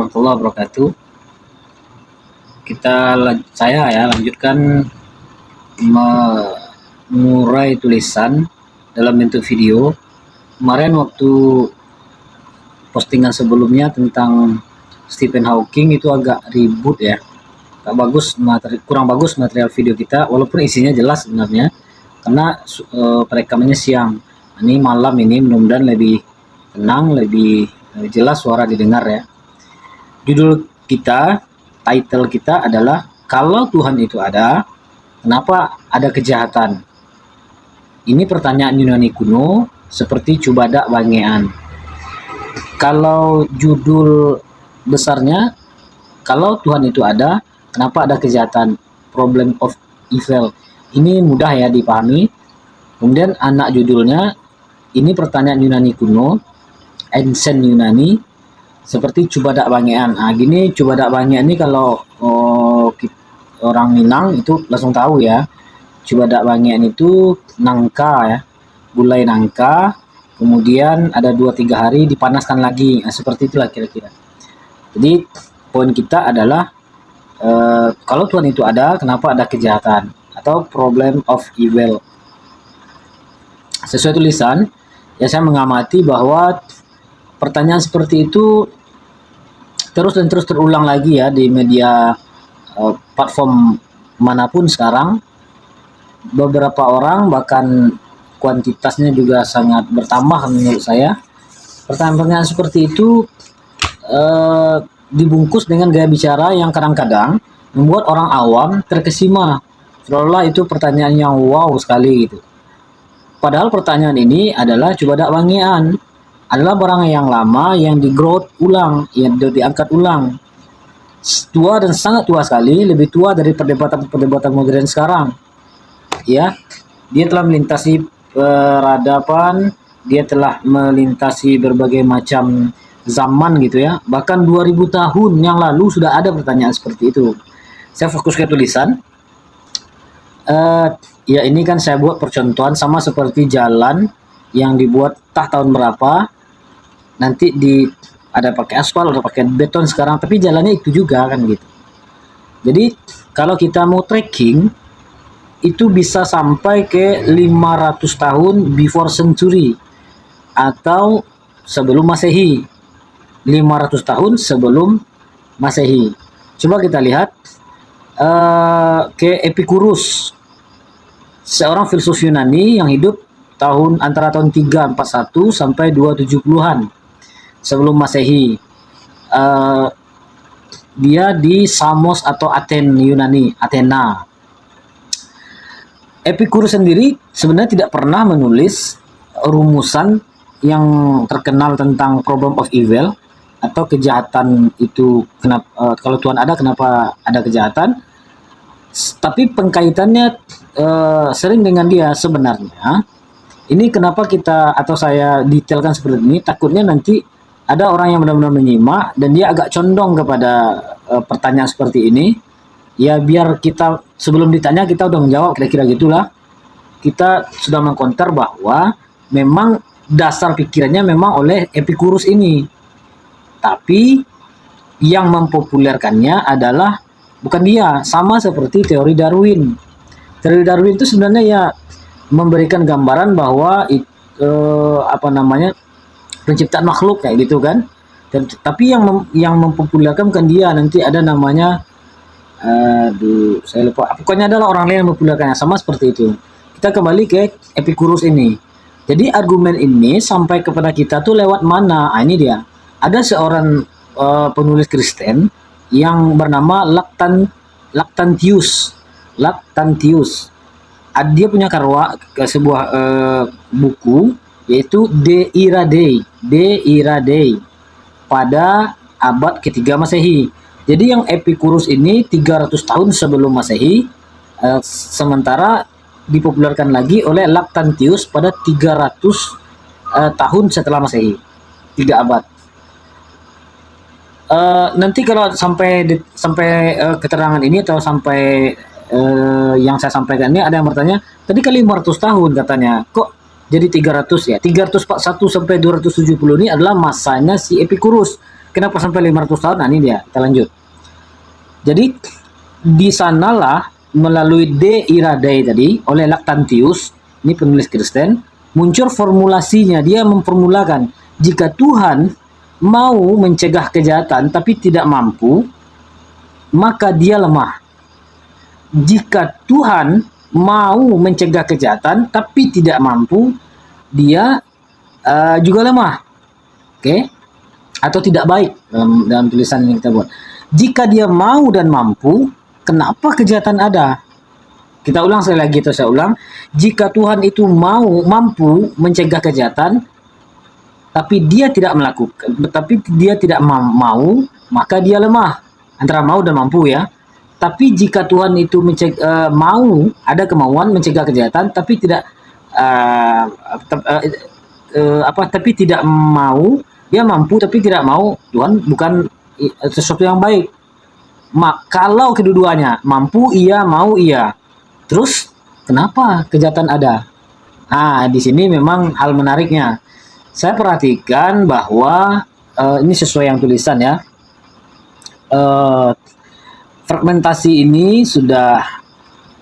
warahmatullahi wabarakatuh. Saya lanjutkan mengurai tulisan dalam bentuk video. Kemarin waktu postingan sebelumnya tentang Stephen Hawking itu agak ribut ya, kurang bagus material video kita, walaupun isinya jelas sebenarnya karena perekamannya siang. Ini malam ini mudah-mudahan lebih tenang, lebih jelas suara didengar ya. Judul kita, title kita adalah kalau Tuhan itu ada, kenapa ada kejahatan? Ini pertanyaan Yunani kuno seperti Cubadak Bangean. Kalau judul besarnya, kalau Tuhan itu ada, kenapa ada kejahatan? Problem of evil. Ini mudah ya dipahami. Kemudian anak judulnya, ini pertanyaan Yunani kuno, ancient Yunani, seperti Cubadak Bangean. Nah, gini Cubadak Bangean ini kalau orang Minang itu langsung tahu ya. Cubadak Bangean itu nangka ya, gulai nangka, kemudian ada 2-3 hari dipanaskan lagi. Nah, seperti itulah kira-kira. Jadi poin kita adalah kalau Tuhan itu ada, kenapa ada kejahatan atau problem of evil. Sesuai tulisan, ya saya mengamati bahwa pertanyaan seperti itu terus dan terus terulang lagi ya di media platform manapun sekarang. Beberapa orang bahkan kuantitasnya juga sangat bertambah menurut saya. Pertanyaan-pertanyaan seperti itu dibungkus dengan gaya bicara yang kadang-kadang membuat orang awam terkesima, seolah itu pertanyaan yang wow sekali gitu. Padahal pertanyaan ini adalah Cubadak Bangean, adalah barang yang lama yang digrowth ulang, yang diangkat ulang. Tua dan sangat tua sekali, lebih tua dari perdebatan modern sekarang. Ya, dia telah melintasi peradaban, dia telah melintasi berbagai macam zaman gitu ya. Bahkan 2000 tahun yang lalu sudah ada pertanyaan seperti itu. Saya fokus ke tulisan. Ya ini kan saya buat percontohan sama seperti jalan yang dibuat tahun berapa, nanti ada pakai aspal, ada pakai beton sekarang, tapi jalannya itu juga kan gitu. Jadi kalau kita mau trekking itu bisa sampai ke 500 tahun before century atau sebelum Masehi. 500 tahun sebelum Masehi. Coba kita lihat ke Epicurus, seorang filsuf Yunani yang hidup antara tahun 341 sampai 270-an sebelum Masehi. Dia di Samos atau Athena. Epicurus sendiri sebenarnya tidak pernah menulis rumusan yang terkenal tentang problem of evil atau kejahatan itu, kalau Tuhan ada kenapa ada kejahatan. Tapi pengkaitannya sering dengan dia sebenarnya. Ini kenapa saya detailkan seperti ini, takutnya nanti ada orang yang benar-benar menyimak dan dia agak condong kepada pertanyaan seperti ini. Ya biar kita sebelum ditanya kita udah menjawab, kira-kira gitulah. Kita sudah mengkonter bahwa memang dasar pikirannya memang oleh Epicurus ini. Tapi yang mempopulerkannya adalah bukan dia, sama seperti teori Darwin. Teori Darwin itu sebenarnya ya memberikan gambaran bahwa penciptaan makhluk kayak gitu kan. Tapi yang mempopulerkan bukan dia, nanti ada namanya saya lupa. Pokoknya adalah orang lain yang mempopulerkannya, sama seperti itu. Kita kembali ke Epicurus ini. Jadi argumen ini sampai kepada kita tuh lewat mana? Ini dia. Ada seorang penulis Kristen yang bernama Lactantius. Dia punya sebuah buku yaitu De Ira Dei pada abad ketiga Masehi. Jadi yang Epicurus ini 300 tahun sebelum Masehi, sementara dipopulerkan lagi oleh Lactantius pada 300 tahun setelah Masehi, 3 abad. Nanti kalau sampai keterangan ini atau sampai yang saya sampaikan ini ada yang bertanya, tadi kan 500 tahun katanya, kok jadi 300 ya? 341 sampai 270 ini adalah masanya si Epicurus. Kenapa sampai 500 tahun? Nah, ini dia, kita lanjut. Jadi di sanalah melalui De Iradeae tadi oleh Lactantius, ini penulis Kristen, muncul formulasinya. Dia memformulakan jika Tuhan mau mencegah kejahatan tapi tidak mampu, maka dia lemah. Jika Tuhan mau mencegah kejahatan tapi tidak mampu, dia juga lemah. Oke? Atau tidak baik dalam tulisan yang kita buat. Jika dia mau dan mampu, kenapa kejahatan ada? Kita ulang sekali lagi, terus saya ulang. Jika Tuhan itu mampu mencegah kejahatan, tapi dia tidak melakukan, tapi dia tidak mau, maka dia lemah. Antara mau dan mampu ya. Tapi jika Tuhan itu mau, ada kemauan mencegah kejahatan, tapi tidak tapi tidak mau, dia mampu tapi tidak mau, Tuhan bukan sesuatu yang baik. Kalau kedua-duanya mampu iya, mau iya, terus kenapa kejahatan ada? Nah, di sini memang hal menariknya. Saya perhatikan bahwa ini sesuai yang tulisan ya. Fragmentasi ini sudah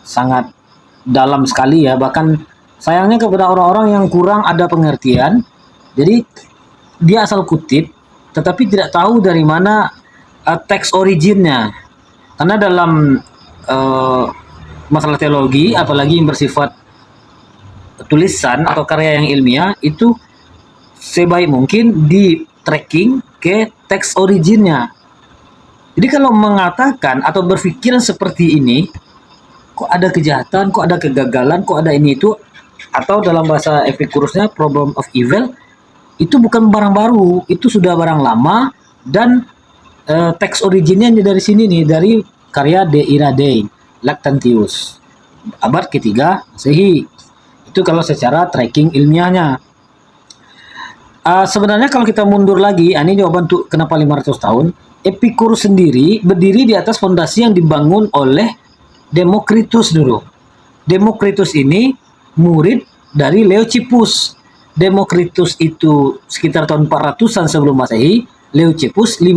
sangat dalam sekali ya, bahkan sayangnya kepada orang-orang yang kurang ada pengertian. Jadi dia asal kutip tetapi tidak tahu dari mana teks originnya. Karena dalam masalah teologi, apalagi yang bersifat tulisan atau karya yang ilmiah, itu sebaik mungkin di tracking ke teks originnya. Jadi kalau mengatakan atau berpikiran seperti ini, kok ada kejahatan, kok ada kegagalan, kok ada ini itu, atau dalam bahasa Epikurusnya problem of evil, itu bukan barang baru, itu sudah barang lama. Dan teks originnya dari sini nih, dari karya De Iradeae, Lactantius, abad ketiga Masehi. Itu kalau secara tracking ilmiahnya. Sebenarnya kalau kita mundur lagi, ini jawaban untuk kenapa 500 tahun. Epikurus sendiri berdiri di atas fondasi yang dibangun oleh Demokritus dulu. Demokritus ini murid dari Leucippus. Demokritus itu sekitar tahun 400-an sebelum Masehi, Leucippus 5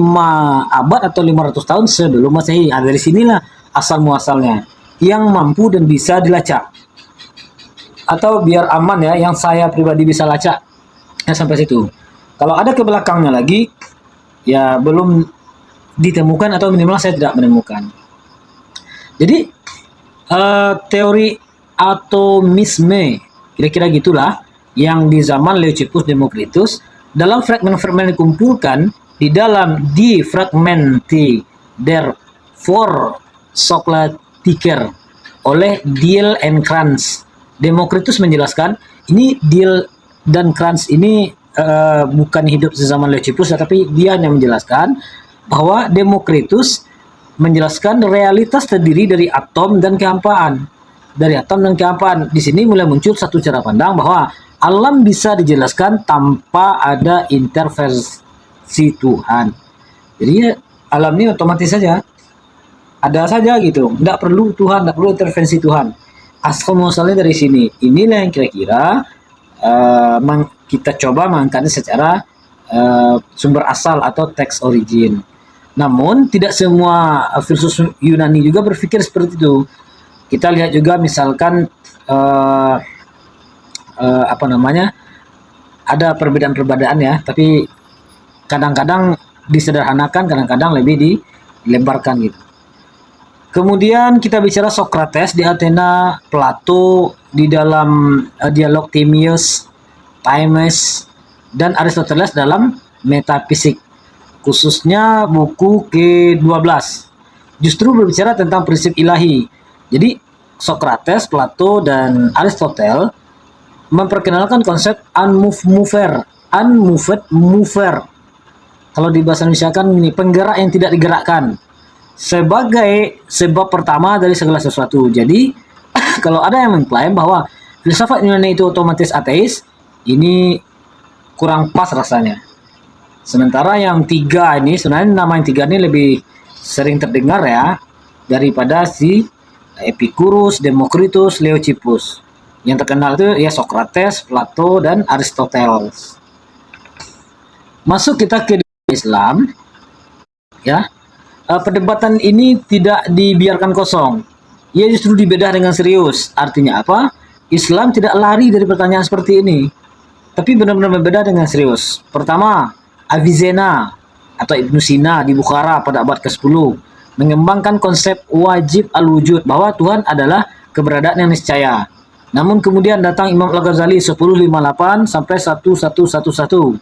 abad atau 500 tahun sebelum Masehi. Dari sinilah asal muasalnya yang mampu dan bisa dilacak. Atau biar aman ya, yang saya pribadi bisa lacak ya sampai situ. Kalau ada ke belakangnya lagi ya belum ditemukan atau minimal saya tidak menemukan. Jadi teori atomisme kira-kira gitulah yang di zaman Leucippus Demokritus dalam fragmen-fragmen dikumpulkan di dalam Die Fragmente der Vorsochlatiker oleh Diel and Krantz. Demokritus menjelaskan ini Diel dan Krantz ini bukan hidup sezaman Leucippus, tapi dia hanya menjelaskan bahwa Demokritus menjelaskan realitas terdiri dari atom dan kehampaan. Dari atom dan kehampaan, di sini mulai muncul satu cara pandang bahwa alam bisa dijelaskan tanpa ada intervensi Tuhan. Jadi alam ini otomatis saja, ada saja gitu, tidak perlu Tuhan, tidak perlu intervensi Tuhan. Asal muasalnya dari sini. Inilah yang kira-kira kita coba mengangkatnya secara sumber asal atau teks origin. Namun tidak semua filsuf Yunani juga berpikir seperti itu. Kita lihat juga misalkan ada perbedaan-perbedaan ya, tapi kadang-kadang disederhanakan, kadang-kadang lebih dilebarkan gitu. Kemudian kita bicara Socrates di Athena, Plato di dalam dialog Timaeus, Timaeus, dan Aristoteles dalam Metafisik. Khususnya buku ke-12 justru berbicara tentang prinsip ilahi. Jadi Socrates, Plato, dan Aristoteles memperkenalkan konsep unmoved mover. Kalau di bahasa Indonesia kan ini penggerak yang tidak digerakkan sebagai sebab pertama dari segala sesuatu. Jadi kalau ada yang mengklaim bahwa filsafat Yunani itu otomatis ateis, ini kurang pas rasanya. Sementara yang tiga ini, sebenarnya nama yang tiga ini lebih sering terdengar ya daripada si Epikurus, Demokritus, Leucippus. Yang terkenal itu ya Socrates, Plato, dan Aristoteles. Masuk kita ke Islam. ya. Perdebatan ini tidak dibiarkan kosong. Ia justru dibedah dengan serius. Artinya apa? Islam tidak lari dari pertanyaan seperti ini, tapi benar-benar berbeda dengan serius. Pertama, Avicenna atau Ibnu Sina di Bukhara pada abad ke-10 mengembangkan konsep wajib al-wujud, bahwa Tuhan adalah keberadaan yang niscaya. Namun kemudian datang Imam Al-Ghazali 1058 sampai 1111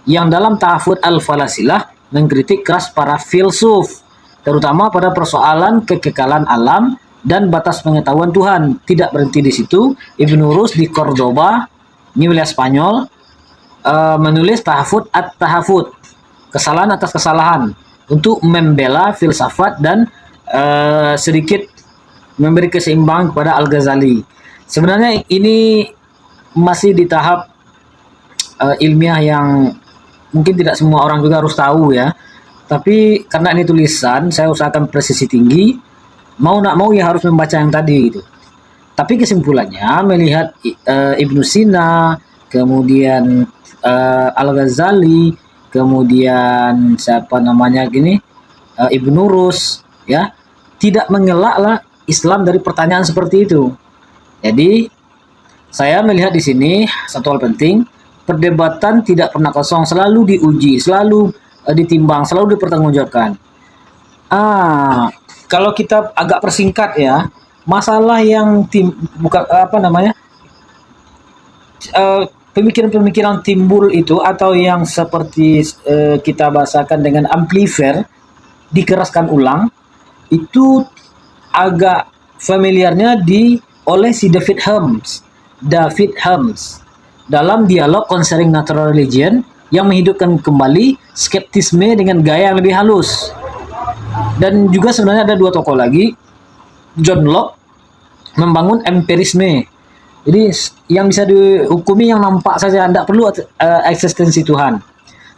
yang dalam Tahafut Al-Falasilah mengkritik keras para filsuf, terutama pada persoalan kekekalan alam dan batas pengetahuan Tuhan. Tidak berhenti di situ, Ibnu Rus di Cordoba, ini wilayah Spanyol, menulis Tahafut At-Tahafut, kesalahan atas kesalahan, untuk membela filsafat dan sedikit memberi keseimbangan kepada Al-Ghazali. Sebenarnya ini masih di tahap ilmiah yang mungkin tidak semua orang juga harus tahu ya. Tapi karena ini tulisan, saya usahakan presisi tinggi. Mau nak mau ya harus membaca yang tadi gitu. Tapi kesimpulannya melihat Ibnu Sina, kemudian Al-Ghazali, kemudian siapa namanya gini, Ibnu Rus, ya, tidak mengelaklah Islam dari pertanyaan seperti itu. Jadi saya melihat di sini satu hal penting, perdebatan tidak pernah kosong, selalu diuji, selalu ditimbang, selalu dipertanggungjawabkan. Kalau kita agak persingkat ya, masalah yang bukan apa namanya, pemikiran-pemikiran timbul itu atau yang seperti kita bahasakan dengan amplifier, dikeraskan ulang, itu agak familiarnya oleh si David Humes dalam dialog Concerning Natural Religion yang menghidupkan kembali skeptisme dengan gaya yang lebih halus. Dan juga sebenarnya ada dua tokoh lagi, John Locke membangun empirisme. Jadi yang bisa dihukumi yang nampak saja, tidak perlu eksistensi Tuhan.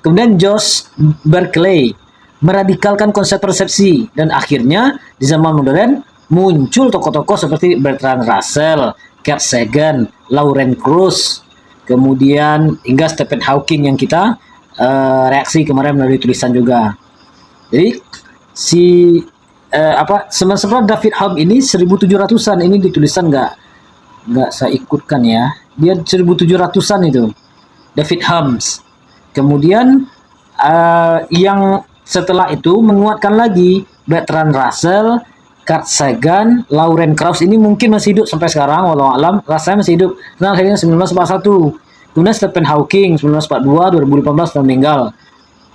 Kemudian George Berkeley meradikalkan konsep persepsi, dan akhirnya di zaman modern muncul tokoh-tokoh seperti Bertrand Russell, Carl Sagan, Lawrence Krauss, kemudian hingga Stephen Hawking yang kita reaksi kemarin melalui tulisan juga. Jadi sebenarnya David Hume ini 1700-an, ini ditulisan nggak saya ikutkan ya. Dia 1700-an itu David Humes. Kemudian yang setelah itu menguatkan lagi Bertrand Russell, Carl Sagan, Lawrence Krauss, ini mungkin masih hidup sampai sekarang, walau alam, rasanya masih hidup. Nah, akhirnya 1941. Kemudian Stephen Hawking 1942, 2018 dan meninggal.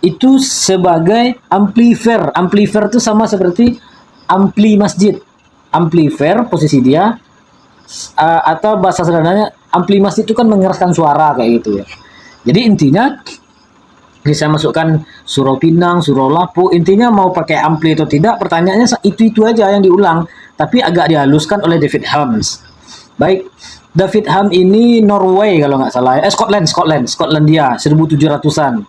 Itu sebagai amplifier. Amplifier itu sama seperti ampli masjid. Amplifier posisi dia, atau bahasa sederhananya ampli masjid itu kan mengeraskan suara kayak gitu ya. Jadi intinya bisa masukkan surau Pinang, surau Lapu, intinya mau pakai ampli atau tidak, pertanyaannya itu aja yang diulang, tapi agak dihaluskan oleh David Humes. Baik, David Hume ini Norway kalau nggak salah, Skotlandia, 1700-an.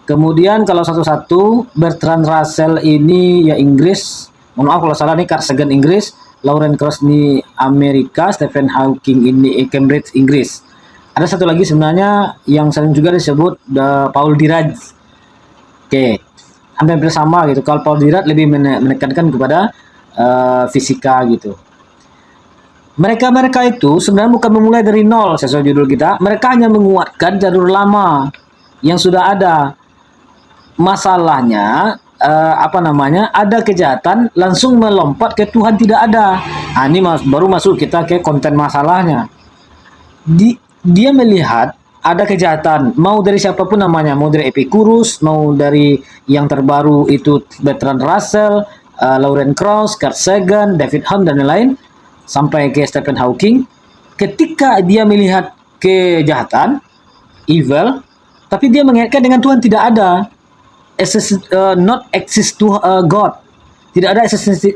Kemudian kalau satu-satu, Bertrand Russell ini ya Inggris, mohon maaf kalau salah nih, Carl Sagan Inggris, Lawrence Krauss ini Amerika, Stephen Hawking ini Cambridge, Inggris. Ada satu lagi sebenarnya yang sering juga disebut Paul Dirac. Oke, hampir sama gitu. Kalau Paul Dirac lebih menekankan kepada fisika gitu. Mereka itu sebenarnya bukan memulai dari nol sesuai judul kita. Mereka hanya menguatkan jalur lama yang sudah ada. Masalahnya ada kejahatan langsung melompat ke Tuhan tidak ada. Ini baru masuk kita ke konten masalahnya. Dia melihat ada kejahatan, mau dari siapapun namanya, mau dari Epicurus, mau dari yang terbaru itu Bertrand Russell, Lawrence Krauss, Carl Sagan, David Hume dan lain-lain, sampai ke Stephen Hawking. Ketika dia melihat kejahatan, evil, tapi dia mengaitkan dengan Tuhan tidak ada, not exist to God, tidak ada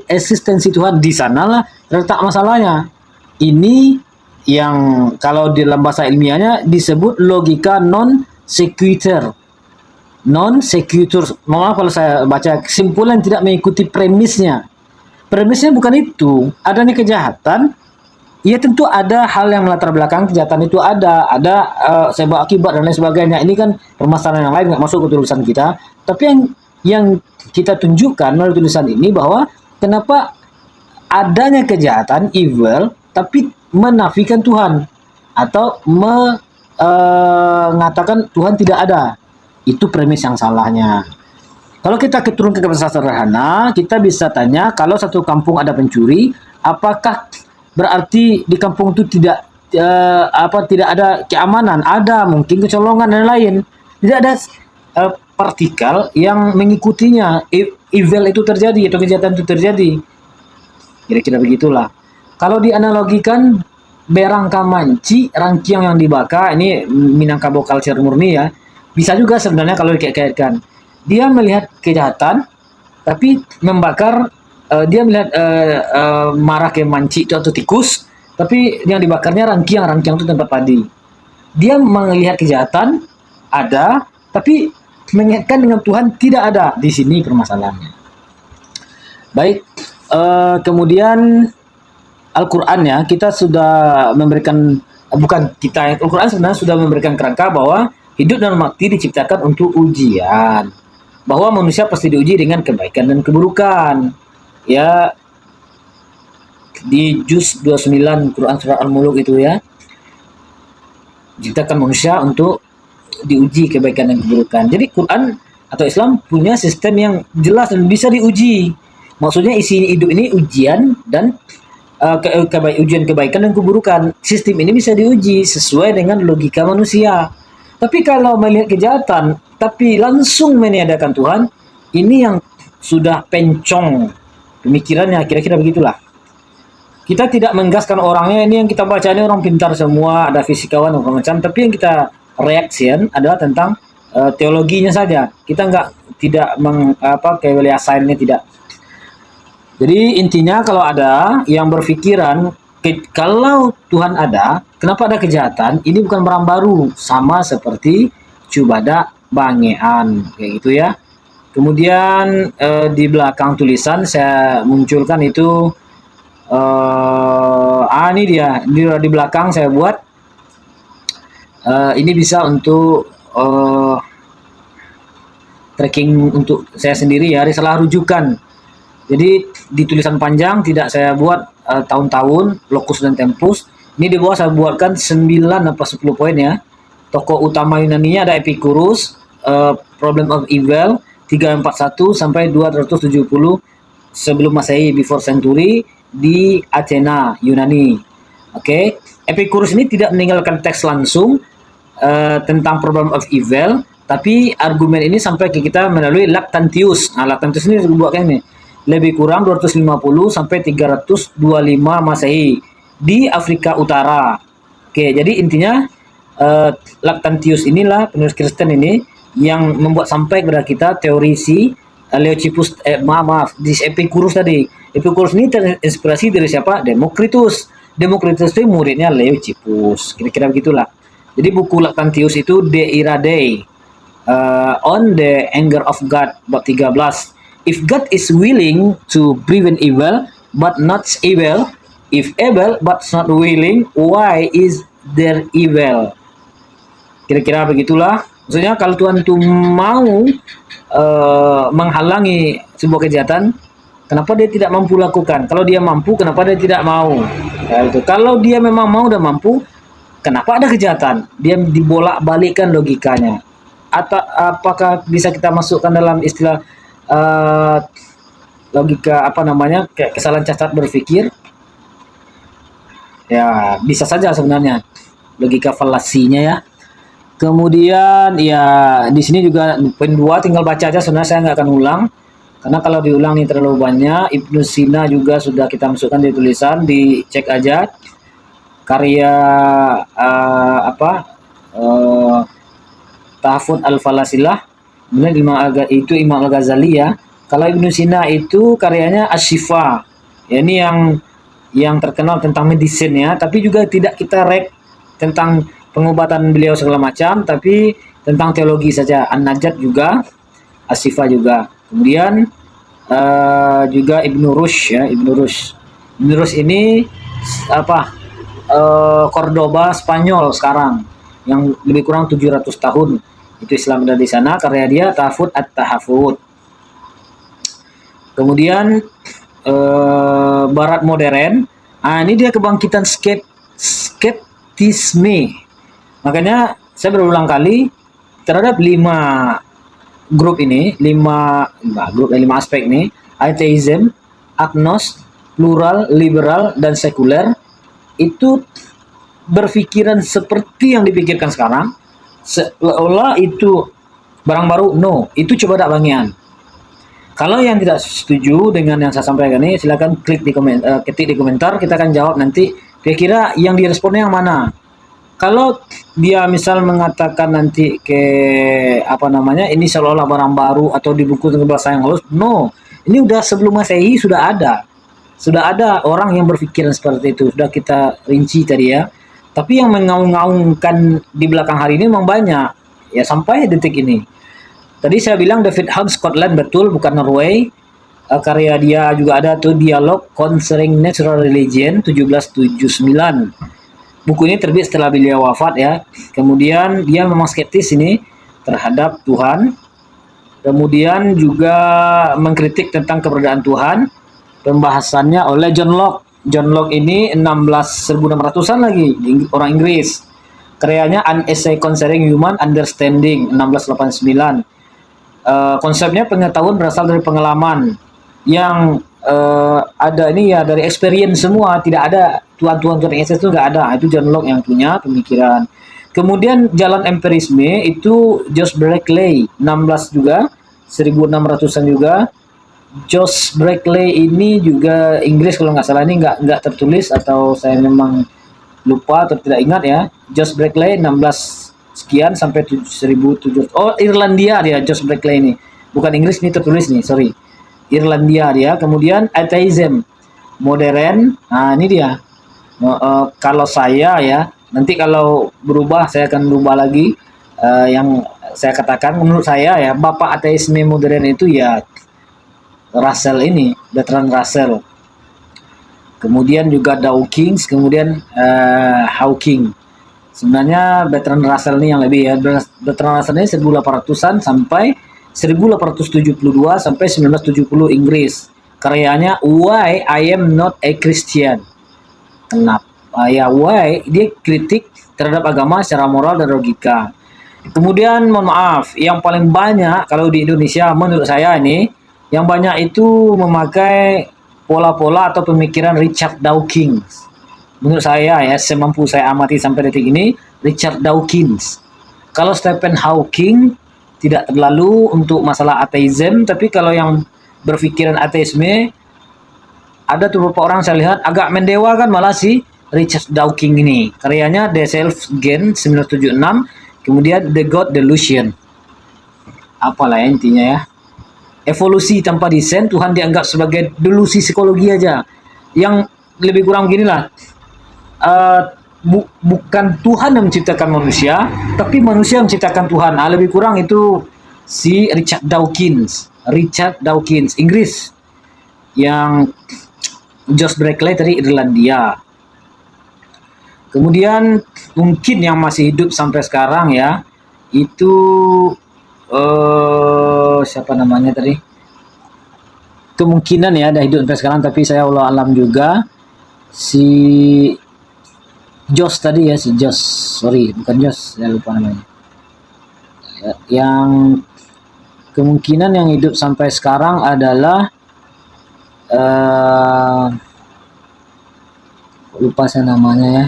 eksistensi Tuhan. Di sanalah terletak masalahnya. Ini yang kalau di dalam bahasa ilmiahnya disebut logika non sequitur. Maaf kalau saya baca kesimpulan tidak mengikuti premisnya. Premisnya bukan itu. Adanya kejahatan, ya tentu ada hal yang melatar belakang kejahatan itu, ada sebab akibat dan lain sebagainya. Ini kan permasalahan yang lain, nggak masuk ke tulisan kita. Tapi yang yang kita tunjukkan melalui tulisan ini bahwa kenapa adanya kejahatan, evil, tapi menafikan Tuhan atau mengatakan Tuhan tidak ada. Itu premis yang salahnya. Kalau kita turun ke bahasa sederhana, kita bisa tanya kalau satu kampung ada pencuri, apakah berarti di kampung itu tidak ada keamanan? Ada mungkin kecolongan dan lain. Tidak ada partikel yang mengikutinya. Evil itu terjadi atau kejahatan itu terjadi. Kira-kira begitulah. Kalau dianalogikan berangka manci, rangkiang yang dibakar, ini Minangkabau culture murni ya. Bisa juga sebenarnya kalau dikaitkan. Dia melihat kejahatan, tapi membakar, dia melihat marah ke manci itu atau tikus, tapi yang dibakarnya rangkiang itu tempat padi. Dia melihat kejahatan, ada, tapi mengingatkan dengan Tuhan tidak ada. Di sini permasalahannya. Baik, kemudian Al-Quran ya, kita sudah memberikan, bukan kita, Al-Quran sebenarnya sudah memberikan kerangka bahwa hidup dan mati diciptakan untuk ujian. Bahwa manusia pasti diuji dengan kebaikan dan keburukan. Ya, di juz 29 Quran surah Al-Muluk itu ya, diciptakan manusia untuk diuji kebaikan dan keburukan. Jadi Quran atau Islam punya sistem yang jelas dan bisa diuji. Maksudnya isi hidup ini ujian dan ujian kebaikan dan keburukan. Sistem ini bisa diuji sesuai dengan logika manusia. Tapi kalau melihat kejahatan, tapi langsung meniadakan Tuhan, ini yang sudah pencong pemikirannya, kira-kira begitulah. Kita tidak menggaskan orangnya, ini yang kita baca ini orang pintar semua, ada fisikawan dan macam, tapi yang kita reaction adalah tentang teologinya saja. Kita tidak kayak assignnya tidak. Jadi intinya kalau ada yang berpikiran kalau Tuhan ada, kenapa ada kejahatan? Ini bukan barang baru, sama seperti Cubada Bangean kayak gitu ya. Kemudian di belakang tulisan saya munculkan itu ini dia di belakang saya buat ini bisa untuk tracking untuk saya sendiri ya, risalah rujukan. Jadi di tulisan panjang tidak saya buat tahun-tahun, lokus dan tempus. Ini di bawah saya buatkan 9 atau 10 poin ya. Tokoh utama Yunani-nya ada Epicurus, Problem of Evil 341 sampai 270 sebelum Masehi, before century di Athena, Yunani. Oke. Epicurus ini tidak meninggalkan teks langsung tentang Problem of Evil, tapi argumen ini sampai ke kita melalui Lactantius. Nah, Lactantius ini buatkan ini lebih kurang 250 sampai 325 Masehi di Afrika Utara. Oke, jadi intinya Lactantius inilah penulis Kristen ini yang membuat sampai kepada kita teori si Leucippus di Epicurus tadi. Epicurus ini terinspirasi dari siapa? Demokritus. Demokritus itu muridnya Leucippus. Kira-kira begitulah. Jadi buku Lactantius itu De Ira Dei, on the Anger of God bab 13. If God is willing to prevent evil, but not evil, if evil but not willing, why is there evil? Kira-kira begitulah. Maksudnya kalau Tuhan itu mau menghalangi sebuah kejahatan, kenapa dia tidak mampu lakukan? Kalau dia mampu, kenapa dia tidak mau? Ya, itu. Kalau dia memang mau dan mampu, kenapa ada kejahatan? Dia dibolak-balikkan logikanya. Atau apakah bisa kita masukkan dalam istilah logika kayak kesalahan cacat berpikir? Ya, bisa saja sebenarnya logika falasinya ya. Kemudian ya di sini juga poin 2 tinggal baca aja, sebenarnya saya nggak akan ulang karena kalau diulang ini terlalu banyak. Ibnu Sina juga sudah kita masukkan di tulisan, dicek aja karya Tahfudz al-Falasilah. Kemudian Imam Al-Ghazali ya. Kalau Ibnu Sina itu karyanya Asy-Syifa. Ya, ini yang terkenal tentang medicine ya, tapi juga tidak kita tentang pengobatan beliau segala macam, tapi tentang teologi saja. An-Najat juga, Asy-Syifa juga. Kemudian juga Ibnu Rushd ya, Ibnu Rushd ini Cordoba Spanyol sekarang yang lebih kurang 700 tahun. Itu Islam ada di sana, karya dia Tahfudz at-Tahafut. Kemudian Barat modern, ini dia kebangkitan skeptisme. Makanya saya berulang kali terhadap 5 grup ini, 5 aspek ini: atheism, agnos, plural, liberal, dan sekuler, itu berpikiran seperti yang dipikirkan sekarang, seolah itu barang baru. No, itu coba tak bangian. Kalau yang tidak setuju dengan yang saya sampaikan ini, silakan ketik di komentar, kita akan jawab nanti. Kira-kira yang diresponnya yang mana? Kalau dia misal mengatakan nanti ini seolah-olah barang baru atau dibungkus dengan bahasa yang halus, no, ini udah sebelum Masehi sudah ada orang yang berpikiran seperti itu, sudah kita rinci tadi ya. Tapi yang mengaung-ngaungkan di belakang hari ini memang banyak ya, sampai detik ini. Tadi saya bilang David Hume, Scotland, betul, bukan Norway. Karya dia juga ada tuh, Dialogue Concerning Natural Religion 1779. Buku ini terbit setelah beliau wafat ya. Kemudian dia memang skeptis ini terhadap Tuhan. Kemudian juga mengkritik tentang keberadaan Tuhan. Pembahasannya oleh John Locke. John Locke ini 1600-an lagi, orang Inggris. Karyanya An Essay Concerning Human Understanding 1689. Konsepnya pengetahuan berasal dari pengalaman yang ada ini ya, dari experience semua, tidak ada Tuhan itu nggak ada. Itu John Locke yang punya pemikiran. Kemudian jalan empirisme itu Josh Berkeley 16 juga, 1600-an juga. Josh Berkeley ini juga Inggris kalau nggak salah, ini nggak tertulis atau saya memang lupa atau tidak ingat ya. Josh Berkeley 16 sekian sampai 1700. Oh, Irlandia dia, Josh Berkeley ini. Bukan Inggris, ini tertulis nih, sorry. Irlandia dia. Kemudian atheism modern. Nah, ini dia. Kalau saya ya, nanti kalau berubah saya akan berubah lagi. Yang saya katakan menurut saya ya, bapak ateisme modern itu ya Russell ini, Bertrand Russell. Kemudian juga Dawkins, kemudian Hawking. Sebenarnya Bertrand Russell ini yang lebih ya. Bertrand Russell ini 1800-an sampai 1872 sampai 1970 Inggris. Karyanya Why I Am Not a Christian. Kenapa? Ya why, dia kritik terhadap agama secara moral dan logika. Kemudian mohon maaf, yang paling banyak kalau di Indonesia menurut saya ini, yang banyak itu memakai pola-pola atau pemikiran Richard Dawkins. Menurut saya ya, semampu saya amati sampai detik ini, Richard Dawkins. Kalau Stephen Hawking tidak terlalu untuk masalah ateisme, tapi kalau yang berpikiran ateisme, ada tuh beberapa orang saya lihat agak mendewakan malah si Richard Dawkins ini. Karyanya The Self Gain 1976, kemudian The God Delusion. Apalah ya intinya ya. Evolusi tanpa desain, Tuhan dianggap sebagai delusi psikologi aja. Yang lebih kurang beginilah. Bukan Tuhan yang menciptakan manusia, tapi manusia yang menciptakan Tuhan. Lebih kurang itu si Richard Dawkins, Inggris. Yang Josh Berkeley tadi Irlandia. Kemudian mungkin yang masih hidup sampai sekarang ya, itu siapa namanya tadi? Kemungkinan ya ada hidup sampai sekarang, tapi saya Allah alam juga si Josh tadi ya, si Josh, sorry bukan Josh, saya lupa namanya. Yang kemungkinan yang hidup sampai sekarang adalah lupa saya namanya ya.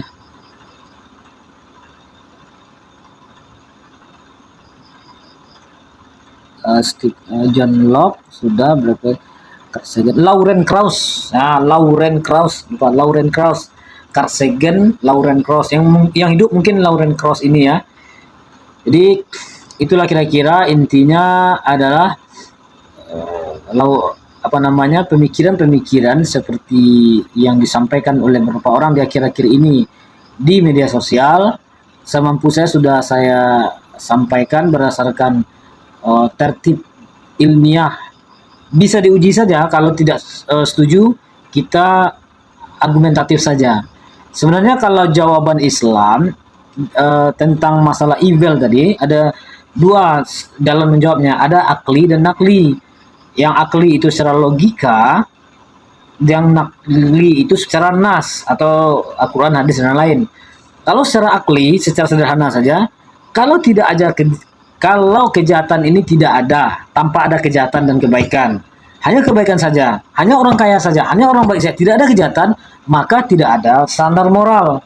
John Locke sudah berapa? Lauren Krauss. Lauren Krauss, lupa Lauren Krauss. Carl Sagan, Lauren Krauss. Yang hidup mungkin Lauren Krauss ini ya. Jadi itulah kira-kira intinya adalah pemikiran-pemikiran seperti yang disampaikan oleh beberapa orang di akhir-akhir ini di media sosial. Semampu saya sudah saya sampaikan berdasarkan tertib ilmiah. Bisa diuji saja, kalau tidak setuju kita argumentatif saja. Sebenarnya kalau jawaban Islam tentang masalah evil tadi ada dua dalam menjawabnya, ada akli dan nakli. Yang akli itu secara logika, yang nakli itu secara nas atau Al-Quran, hadis dan lain. Kalau secara akli, secara sederhana saja, kalau tidak ada kalau kejahatan ini tidak ada, tanpa ada kejahatan dan kebaikan, hanya kebaikan saja, hanya orang kaya saja, hanya orang baik saja, tidak ada kejahatan, maka tidak ada standar moral.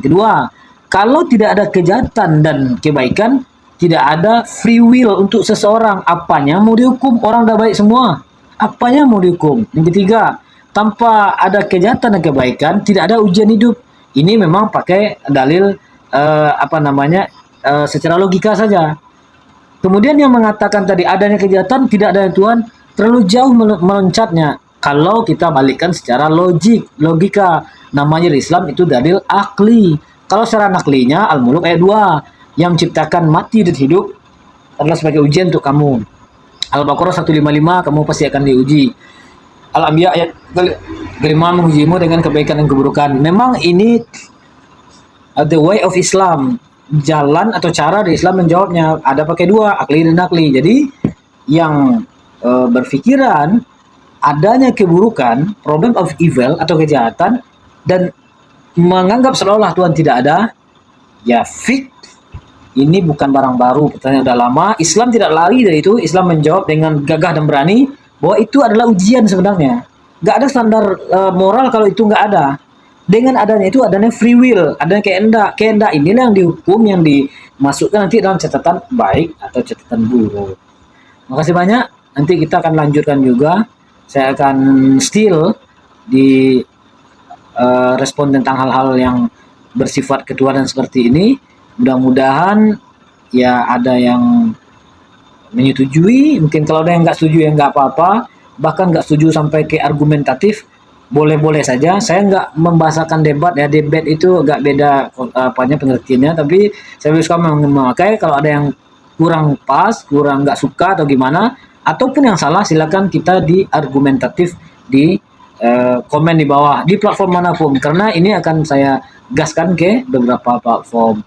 Kedua, kalau tidak ada kejahatan dan kebaikan, tidak ada free will untuk seseorang. Apanya mau dihukum? Orang udah baik semua. Apanya mau dihukum? Yang ketiga, tanpa ada kejahatan dan kebaikan, tidak ada ujian hidup. Ini memang pakai dalil secara logika saja. Kemudian yang mengatakan tadi adanya kejahatan, tidak adanya Tuhan, terlalu jauh meloncatnya. Kalau kita balikkan secara logika, namanya di Islam itu dalil akli. Kalau secara naklinya, Al-Muluk ayat 2, yang menciptakan mati dan hidup adalah sebagai ujian untuk kamu. Al-Baqarah 155, kamu pasti akan diuji. Al-Anbiya ayat kelima, mengujimu dengan kebaikan dan keburukan. Memang ini the way of Islam, jalan atau cara di Islam menjawabnya. Ada pakai dua, akli dan nakli. Jadi yang berpikiran adanya keburukan, problem of evil atau kejahatan, dan menganggap seolah-olah Tuhan tidak ada, ya fik. Ini bukan barang baru, pertanyaan udah lama. Islam tidak lari dari itu. Islam menjawab dengan gagah dan berani bahwa itu adalah ujian sebenarnya. Gak ada standar moral kalau itu nggak ada. Dengan adanya itu adanya free will, adanya kehendak. Kehendak inilah yang dihukum, yang dimasukkan nanti dalam catatan baik atau catatan buruk. Makasih banyak. Nanti kita akan lanjutkan juga. Saya akan still di respon tentang hal-hal yang bersifat ketuhanan seperti ini. Mudah-mudahan ya ada yang menyetujui. Mungkin kalau ada yang nggak setuju ya nggak apa-apa. Bahkan nggak setuju sampai ke argumentatif, boleh-boleh saja. Saya nggak membahasakan debat ya. Debat itu agak beda pengertiannya. Tapi saya suka memakai kalau ada yang kurang pas, kurang nggak suka atau gimana, ataupun yang salah, silakan kita di argumentatif di komen di bawah di platform manapun, karena ini akan saya gaskan ke beberapa platform.